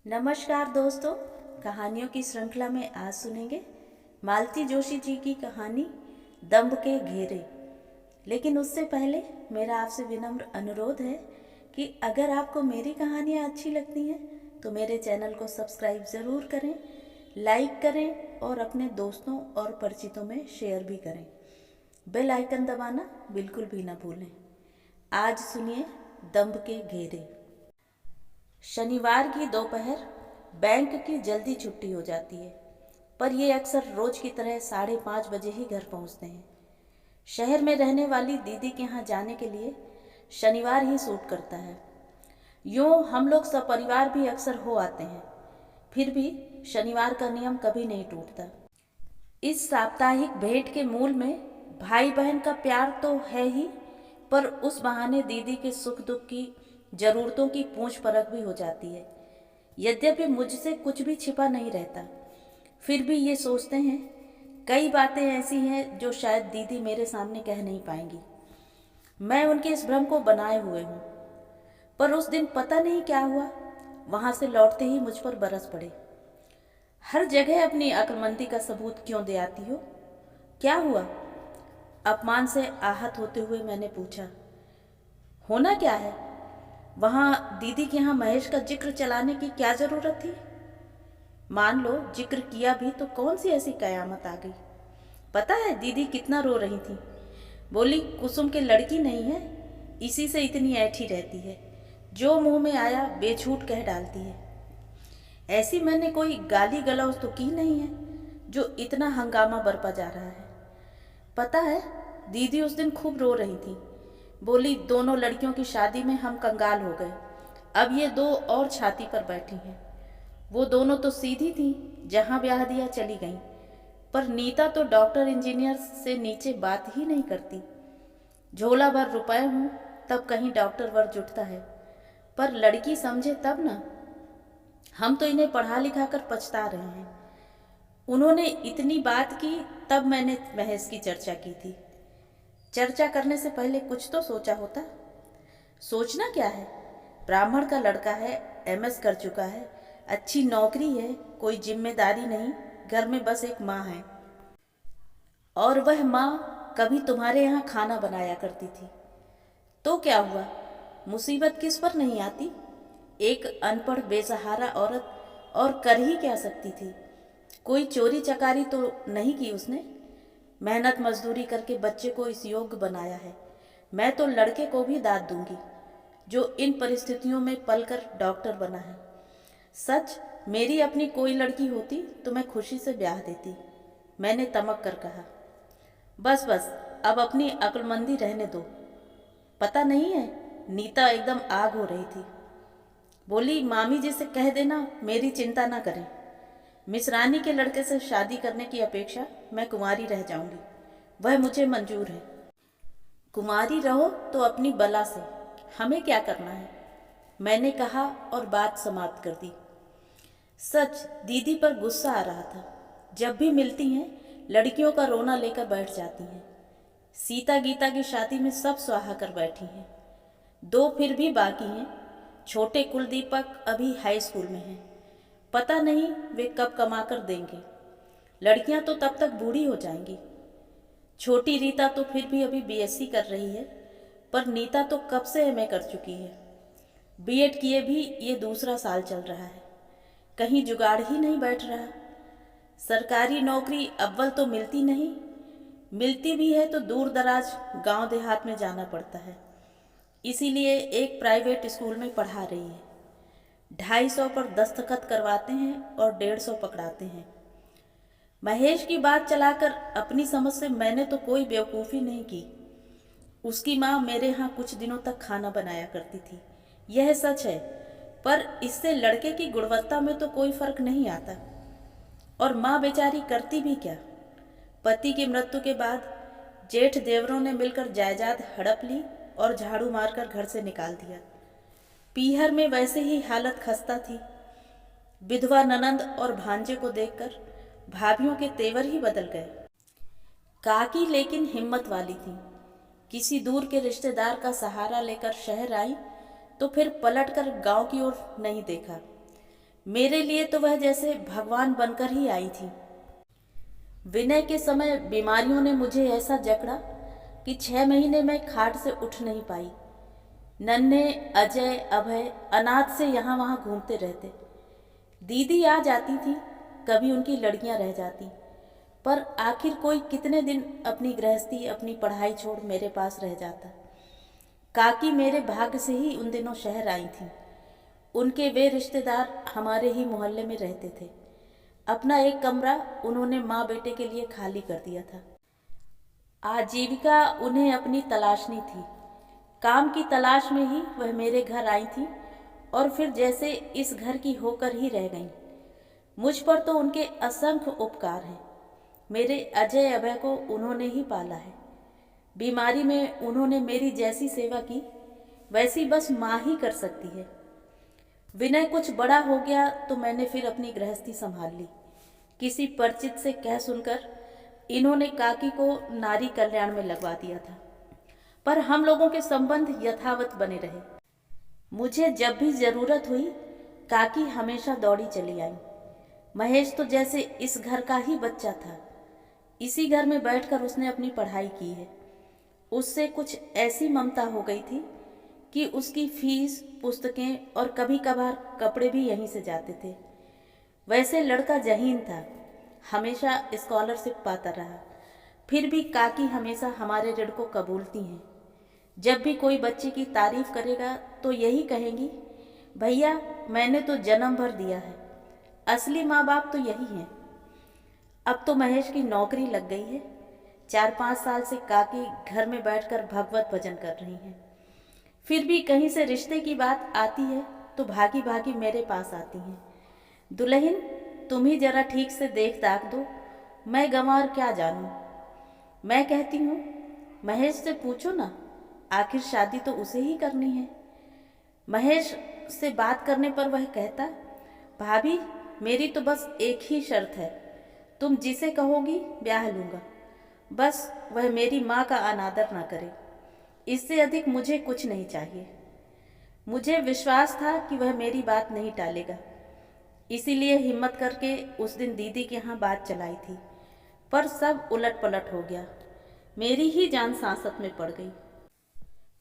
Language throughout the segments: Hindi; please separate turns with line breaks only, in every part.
नमस्कार दोस्तों, कहानियों की श्रृंखला में आज सुनेंगे मालती जोशी जी की कहानी दंभ के घेरे। लेकिन उससे पहले मेरा आपसे विनम्र अनुरोध है कि अगर आपको मेरी कहानियाँ अच्छी लगती हैं तो मेरे चैनल को सब्सक्राइब ज़रूर करें, लाइक करें और अपने दोस्तों और परिचितों में शेयर भी करें। बेल आइकन दबाना बिल्कुल भी ना भूलें। आज सुनिए दंभ के घेरे। शनिवार की दोपहर बैंक की जल्दी छुट्टी हो जाती है, पर ये अक्सर रोज की तरह 5:30 बजे ही घर पहुंचते हैं। शहर में रहने वाली दीदी के यहाँ जाने के लिए शनिवार ही सूट करता है। यूँ हम लोग सपरिवार भी अक्सर हो आते हैं, फिर भी शनिवार का नियम कभी नहीं टूटता। इस साप्ताहिक भेंट के मूल में भाई बहन का प्यार तो है ही, पर उस बहाने दीदी के सुख दुख की जरूरतों की पूछ परख भी हो जाती है। यद्यपि मुझसे कुछ भी छिपा नहीं रहता, फिर भी ये सोचते हैं कई बातें ऐसी हैं जो शायद दीदी मेरे सामने कह नहीं पाएंगी। मैं उनके इस भ्रम को बनाए हुए हूँ, पर उस दिन पता नहीं क्या हुआ, वहाँ से लौटते ही मुझ पर बरस पड़े। हर जगह अपनी अक्लमंदी का सबूत क्यों दे आती हो? क्या हुआ? अपमान से आहत होते हुए मैंने पूछा। होना क्या है? वहाँ दीदी के यहाँ महेश का जिक्र चलाने की क्या जरूरत थी? मान लो जिक्र किया भी तो कौन सी ऐसी कयामत आ गई? पता है दीदी कितना रो रही थी। बोली कुसुम के लड़की नहीं है, इसी से इतनी ऐठी रहती है, जो मुंह में आया बेछूट कह डालती है। ऐसी मैंने कोई गाली गलौज तो की नहीं है जो इतना हंगामा बरपा जा रहा है। पता है दीदी उस दिन खूब रो रही थी। बोली दोनों लड़कियों की शादी में हम कंगाल हो गए, अब ये दो और छाती पर बैठी हैं। वो दोनों तो सीधी थी, जहाँ ब्याह दिया चली गईं, पर नीता तो डॉक्टर इंजीनियर से नीचे बात ही नहीं करती। झोला भर रुपए हूँ तब कहीं डॉक्टर वर जुटता है, पर लड़की समझे तब ना। हम तो इन्हें पढ़ा लिखा कर पछता रहे हैं। उन्होंने इतनी बात की तब मैंने बहस की चर्चा की थी। चर्चा करने से पहले कुछ तो सोचा होता। सोचना क्या है? ब्राह्मण का लड़का है, एमएस कर चुका है, अच्छी नौकरी है, कोई जिम्मेदारी नहीं, घर में बस एक माँ है। और वह माँ कभी तुम्हारे यहाँ खाना बनाया करती थी। तो क्या हुआ? मुसीबत किस पर नहीं आती? एक अनपढ़ बेसहारा औरत, और कर ही क्या सकती थी? कोई चोरी चकारी तो नहीं की उसने। मेहनत मजदूरी करके बच्चे को इस योग्य बनाया है। मैं तो लड़के को भी दाद दूंगी जो इन परिस्थितियों में पलकर डॉक्टर बना है। सच, मेरी अपनी कोई लड़की होती तो मैं खुशी से ब्याह देती, मैंने तमक कर कहा। बस बस, अब अपनी अक्लमंदी रहने दो। पता नहीं है, नीता एकदम आग हो रही थी। बोली मामी जी से कह देना मेरी चिंता ना करें। मिसरानी के लड़के से शादी करने की अपेक्षा मैं कुंवारी रह जाऊंगी, वह मुझे मंजूर है। कुंवारी रहो तो अपनी बला से, हमें क्या करना है, मैंने कहा और बात समाप्त कर दी। सच, दीदी पर गुस्सा आ रहा था। जब भी मिलती हैं लड़कियों का रोना लेकर बैठ जाती हैं। सीता गीता की शादी में सब स्वाहा कर बैठी हैं। दो फिर भी बाकी हैं। छोटे कुलदीपक अभी हाई स्कूल में हैं, पता नहीं वे कब कमा कर देंगे। लड़कियां तो तब तक बूढ़ी हो जाएंगी। छोटी रीता तो फिर भी अभी बीएससी कर रही है, पर नीता तो कब से एमए कर चुकी है। बीएड किए भी ये दूसरा साल चल रहा है, कहीं जुगाड़ ही नहीं बैठ रहा। सरकारी नौकरी अव्वल तो मिलती नहीं, मिलती भी है तो दूर दराज गांव देहात में जाना पड़ता है। इसीलिए एक प्राइवेट स्कूल में पढ़ा रही है। 250 पर दस्तखत करवाते हैं और 150 पकड़ाते हैं। महेश की बात चलाकर अपनी समझ से मैंने तो कोई बेवकूफ़ी नहीं की। उसकी माँ मेरे यहाँ कुछ दिनों तक खाना बनाया करती थी, यह सच है, पर इससे लड़के की गुणवत्ता में तो कोई फर्क नहीं आता। और माँ बेचारी करती भी क्या? पति की मृत्यु के बाद जेठ देवरों ने मिलकर जायदाद हड़प ली और झाड़ू मारकर घर से निकाल दिया। पीहर में वैसे ही हालत खस्ता थी। विधवा ननंद और भांजे को देखकर भाभियों के तेवर ही बदल गए। काकी लेकिन हिम्मत वाली थी। किसी दूर के रिश्तेदार का सहारा लेकर शहर आई तो फिर पलटकर गांव की ओर नहीं देखा। मेरे लिए तो वह जैसे भगवान बनकर ही आई थी। विनय के समय बीमारियों ने मुझे ऐसा जकड़ा कि 6 महीने में खाट से उठ नहीं पाई। नन्हे अजय अभय अनाथ से यहाँ वहाँ घूमते रहते। दीदी आ जाती थी, कभी उनकी लड़कियां रह जाती, पर आखिर कोई कितने दिन अपनी गृहस्थी अपनी पढ़ाई छोड़ मेरे पास रह जाता। काकी मेरे भाग्य से ही उन दिनों शहर आई थी। उनके वे रिश्तेदार हमारे ही मोहल्ले में रहते थे। अपना एक कमरा उन्होंने माँ बेटे के लिए खाली कर दिया था। आजीविका उन्हें अपनी तलाशनी थी। काम की तलाश में ही वह मेरे घर आई थी और फिर जैसे इस घर की होकर ही रह गईं। मुझ पर तो उनके असंख्य उपकार हैं। मेरे अजय अभय को उन्होंने ही पाला है। बीमारी में उन्होंने मेरी जैसी सेवा की वैसी बस माँ ही कर सकती है। विनय कुछ बड़ा हो गया तो मैंने फिर अपनी गृहस्थी संभाल ली। किसी परिचित से कह सुनकर इन्होंने काकी को नारी कल्याण में लगवा दिया था, पर हम लोगों के संबंध यथावत बने रहे। मुझे जब भी जरूरत हुई काकी हमेशा दौड़ी चली आई। महेश तो जैसे इस घर का ही बच्चा था। इसी घर में बैठकर उसने अपनी पढ़ाई की है। उससे कुछ ऐसी ममता हो गई थी कि उसकी फीस, पुस्तकें और कभी कभार कपड़े भी यहीं से जाते थे। वैसे लड़का जहीन था, हमेशा स्कॉलरशिप पाता रहा। फिर भी काकी हमेशा हमारे ऋण को कबूलती हैं। जब भी कोई बच्चे की तारीफ करेगा तो यही कहेंगी, भैया मैंने तो जन्म भर दिया है। असली माँ बाप तो यही हैं। अब तो महेश की नौकरी लग गई है। 4-5 साल से काकी घर में बैठकर भगवत भजन कर रही हैं। फिर भी कहीं से रिश्ते की बात आती है तो भागी भागी मेरे पास आती हैं। दुल्हन तुम ही जरा ठीक से देख दाख दो, मैं गंवार क्या जानूं। मैं कहती हूँ महेश से पूछो ना, आखिर शादी तो उसे ही करनी है। महेश से बात करने पर वह कहता, भाभी मेरी तो बस एक ही शर्त है, तुम जिसे कहोगी ब्याह लूँगा, बस वह मेरी माँ का अनादर ना करे। इससे अधिक मुझे कुछ नहीं चाहिए। मुझे विश्वास था कि वह मेरी बात नहीं टालेगा, इसीलिए हिम्मत करके उस दिन दीदी के यहाँ बात चलाई थी, पर सब उलट पलट हो गया। मेरी ही जान सांसत में पड़ गई।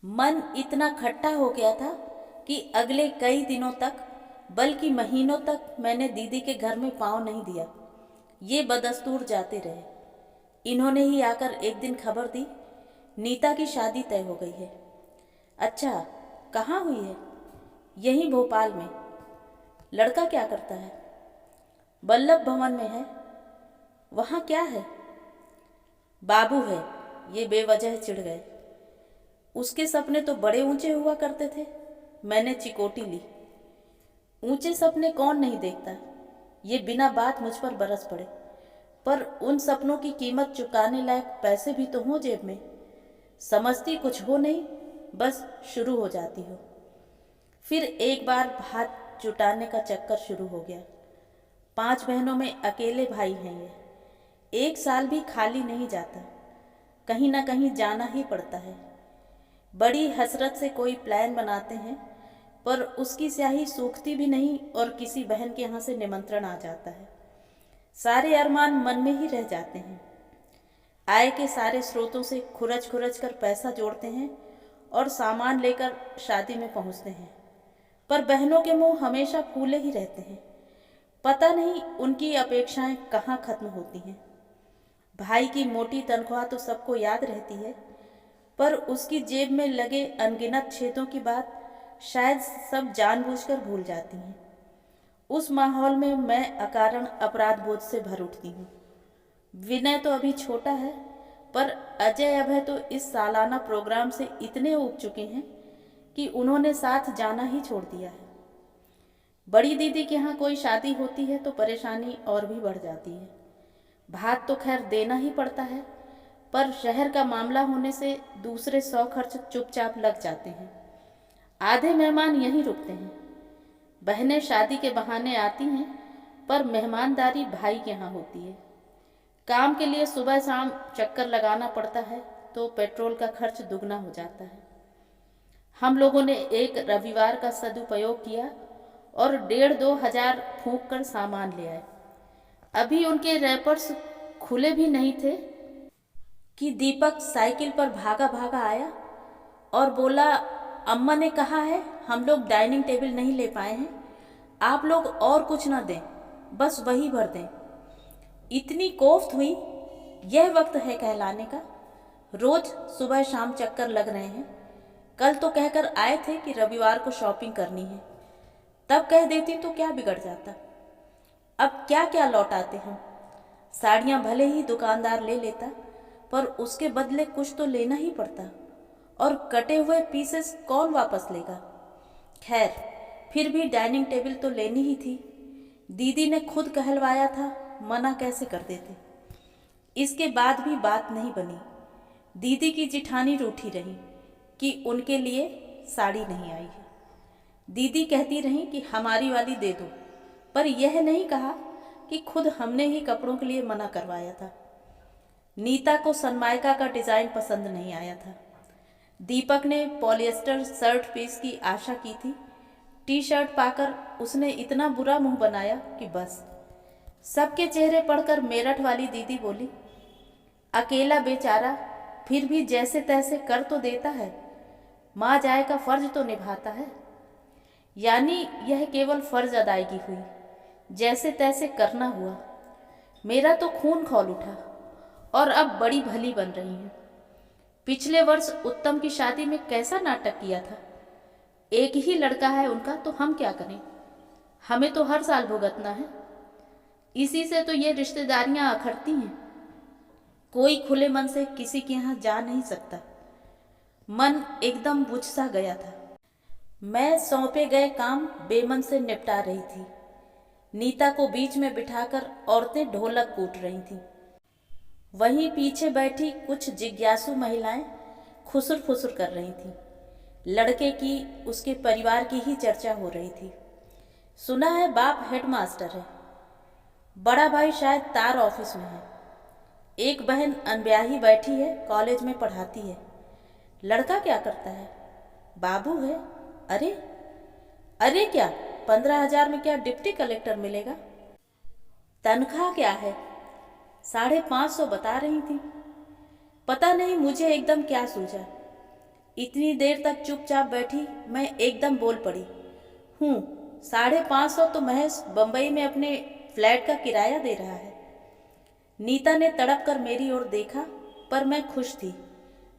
मन इतना खट्टा हो गया था कि अगले कई दिनों तक, बल्कि महीनों तक मैंने दीदी के घर में पाँव नहीं दिया। ये बदस्तूर जाते रहे। इन्होंने ही आकर एक दिन खबर दी, नीता की शादी तय हो गई है। अच्छा, कहाँ हुई है? यहीं भोपाल में। लड़का क्या करता है? बल्लभ भवन में है। वहाँ क्या है? बाबू है। ये बेवजह चिढ़ गए। उसके सपने तो बड़े ऊंचे हुआ करते थे। मैंने चिकोटी ली। ऊंचे सपने कौन नहीं देखता। ये बिना बात मुझ पर बरस पड़े, पर उन सपनों की कीमत चुकाने लायक पैसे भी तो हों जेब में। समझती कुछ हो नहीं, बस शुरू हो जाती हो। फिर एक बार हाथ जुटाने का चक्कर शुरू हो गया। 5 बहनों में अकेले भाई हैं ये। 1 साल भी खाली नहीं जाता, कहीं ना कहीं जाना ही पड़ता है। बड़ी हसरत से कोई प्लान बनाते हैं, पर उसकी स्याही सूखती भी नहीं और किसी बहन के यहाँ से निमंत्रण आ जाता है। सारे अरमान मन में ही रह जाते हैं। आय के सारे स्रोतों से खुरच खुरच कर पैसा जोड़ते हैं और सामान लेकर शादी में पहुँचते हैं, पर बहनों के मुंह हमेशा फूले ही रहते हैं। पता नहीं उनकी अपेक्षाएं कहाँ खत्म होती हैं। भाई की मोटी तनख्वाह तो सबको याद रहती है, पर उसकी जेब में लगे अनगिनत छेदों की बात शायद सब जानबूझकर भूल जाती हैं। उस माहौल में मैं अकारण अपराध बोध से भर उठती हूँ। विनय तो अभी छोटा है, पर अजय अभय तो इस सालाना प्रोग्राम से इतने ऊब चुके हैं कि उन्होंने साथ जाना ही छोड़ दिया है। बड़ी दीदी के यहाँ कोई शादी होती है तो परेशानी और भी बढ़ जाती है। भात तो खैर देना ही पड़ता है, पर शहर का मामला होने से दूसरे 100 खर्च चुपचाप लग जाते हैं। आधे मेहमान यहीं रुकते हैं। बहनें शादी के बहाने आती हैं, पर मेहमानदारी भाई के यहाँ होती है। काम के लिए सुबह शाम चक्कर लगाना पड़ता है तो पेट्रोल का खर्च दुगना हो जाता है। हम लोगों ने एक रविवार का सदुपयोग किया और 1,500-2,000 फूंक कर सामान ले आए। अभी उनके रैपर्स खुले भी नहीं थे कि दीपक साइकिल पर भागा भागा आया और बोला, अम्मा ने कहा है हम लोग डाइनिंग टेबल नहीं ले पाए हैं, आप लोग और कुछ ना दें, बस वही भर दें। इतनी कोफ्त हुई, यह वक्त है कहलाने का। रोज सुबह शाम चक्कर लग रहे हैं। कल तो कहकर आए थे कि रविवार को शॉपिंग करनी है, तब कह देती तो क्या बिगड़ जाता। अब क्या क्या लौटाते हम। साड़ियाँ भले ही दुकानदार ले लेता, पर उसके बदले कुछ तो लेना ही पड़ता, और कटे हुए पीसेस कौन वापस लेगा। खैर, फिर भी डाइनिंग टेबल तो लेनी ही थी। दीदी ने खुद कहलवाया था, मना कैसे कर देते। इसके बाद भी बात नहीं बनी। दीदी की जिठानी रूठी रही कि उनके लिए साड़ी नहीं आई है। दीदी कहती रही कि हमारी वाली दे दो, पर यह नहीं कहा कि खुद हमने ही कपड़ों के लिए मना करवाया था। नीता को सनमाइका का डिज़ाइन पसंद नहीं आया था। दीपक ने पॉलिएस्टर शर्ट पीस की आशा की थी। टी शर्ट पाकर उसने इतना बुरा मुंह बनाया कि बस। सबके चेहरे पढ़कर मेरठ वाली दीदी बोली, अकेला बेचारा फिर भी जैसे तैसे कर तो देता है, माँ जाए का फर्ज तो निभाता है। यानी यह केवल फर्ज अदायगी हुई, जैसे तैसे करना हुआ। मेरा तो खून खौल उठा, और अब बड़ी भली बन रही हैं। पिछले वर्ष उत्तम की शादी में कैसा नाटक किया था। एक ही लड़का है उनका, तो हम क्या करें, हमें तो हर साल भुगतना है। इसी से तो ये रिश्तेदारियां अखरती हैं। कोई खुले मन से किसी के यहाँ जा नहीं सकता। मन एकदम बुझ सा गया था। मैं सौंपे गए काम बेमन से निपटा रही थी। नीता को बीच में बिठाकर औरतें ढोलक कूट रही थीं। वहीं पीछे बैठी कुछ जिज्ञासु महिलाएं खुसुर फुसुर कर रही थीं। लड़के की, उसके परिवार की ही चर्चा हो रही थी। सुना है बाप हेडमास्टर है, बड़ा भाई शायद तार ऑफिस में है, एक बहन अनब्याही बैठी है, कॉलेज में पढ़ाती है। लड़का क्या करता है? बाबू है। अरे अरे, क्या 15,000 में क्या डिप्टी कलेक्टर मिलेगा? तनख्वाह क्या है? 550 बता रही थी। पता नहीं मुझे एकदम क्या सूझा। इतनी देर तक चुपचाप बैठी मैं एकदम बोल पड़ी, 550 तो महज बम्बई में अपने फ्लैट का किराया दे रहा है। नीता ने तड़प कर मेरी ओर देखा, पर मैं खुश थी।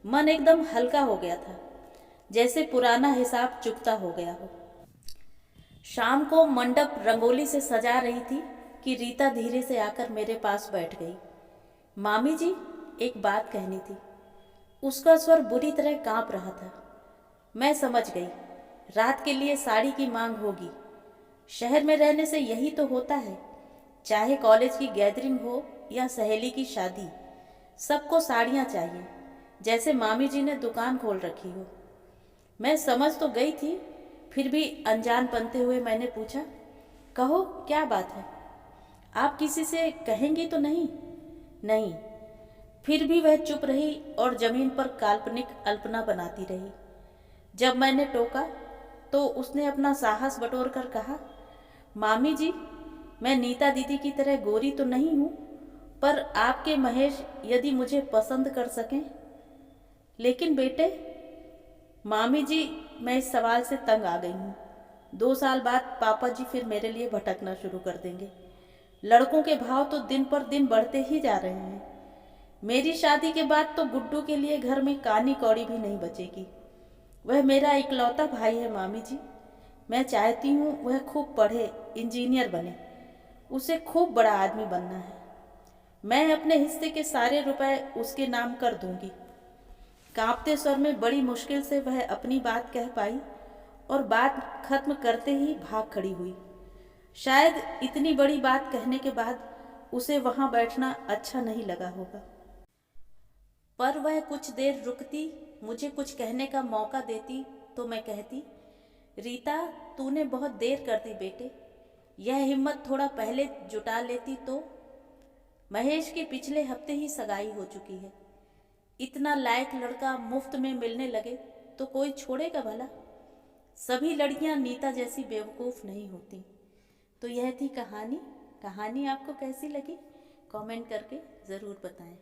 मन एकदम हल्का हो गया था, जैसे पुराना हिसाब चुकता हो गया हो। शाम को मंडप रंगोली से सजा रही थी कि रीता धीरे से आकर मेरे पास बैठ गई। मामी जी, एक बात कहनी थी। उसका स्वर बुरी तरह कांप रहा था। मैं समझ गई, रात के लिए साड़ी की मांग होगी। शहर में रहने से यही तो होता है, चाहे कॉलेज की गैदरिंग हो या सहेली की शादी, सबको साड़ियाँ चाहिए, जैसे मामी जी ने दुकान खोल रखी हो। मैं समझ तो गई थी, फिर भी अनजान बनते हुए मैंने पूछा, कहो क्या बात है? आप किसी से कहेंगी तो नहीं? नहीं। फिर भी वह चुप रही और जमीन पर काल्पनिक अल्पना बनाती रही। जब मैंने टोका तो उसने अपना साहस बटोर कर कहा, मामी जी, मैं नीता दीदी की तरह गोरी तो नहीं हूँ, पर आपके महेश यदि मुझे पसंद कर सकें। लेकिन बेटे, मामी जी, मैं इस सवाल से तंग आ गई हूँ। 2 साल बाद पापा जी फिर मेरे लिए भटकना शुरू कर देंगे। लड़कों के भाव तो दिन पर दिन बढ़ते ही जा रहे हैं। मेरी शादी के बाद तो गुड्डू के लिए घर में कानी कौड़ी भी नहीं बचेगी। वह मेरा इकलौता भाई है मामी जी। मैं चाहती हूँ वह खूब पढ़े, इंजीनियर बने, उसे खूब बड़ा आदमी बनना है। मैं अपने हिस्से के सारे रुपए उसके नाम कर दूंगी। कांपते स्वर में बड़ी मुश्किल से वह अपनी बात कह पाई और बात खत्म करते ही भाग खड़ी हुई। शायद इतनी बड़ी बात कहने के बाद उसे वहां बैठना अच्छा नहीं लगा होगा, पर वह कुछ देर रुकती, मुझे कुछ कहने का मौका देती तो मैं कहती, रीता, तूने बहुत देर कर दी बेटे, यह हिम्मत थोड़ा पहले जुटा लेती तो। महेश की पिछले हफ्ते ही सगाई हो चुकी है। इतना लायक लड़का मुफ्त में मिलने लगे तो कोई छोड़ेगा भला? सभी लड़कियां नीता जैसी बेवकूफ़ नहीं होती। तो यह थी कहानी। कहानी आपको कैसी लगी कमेंट करके ज़रूर बताएं।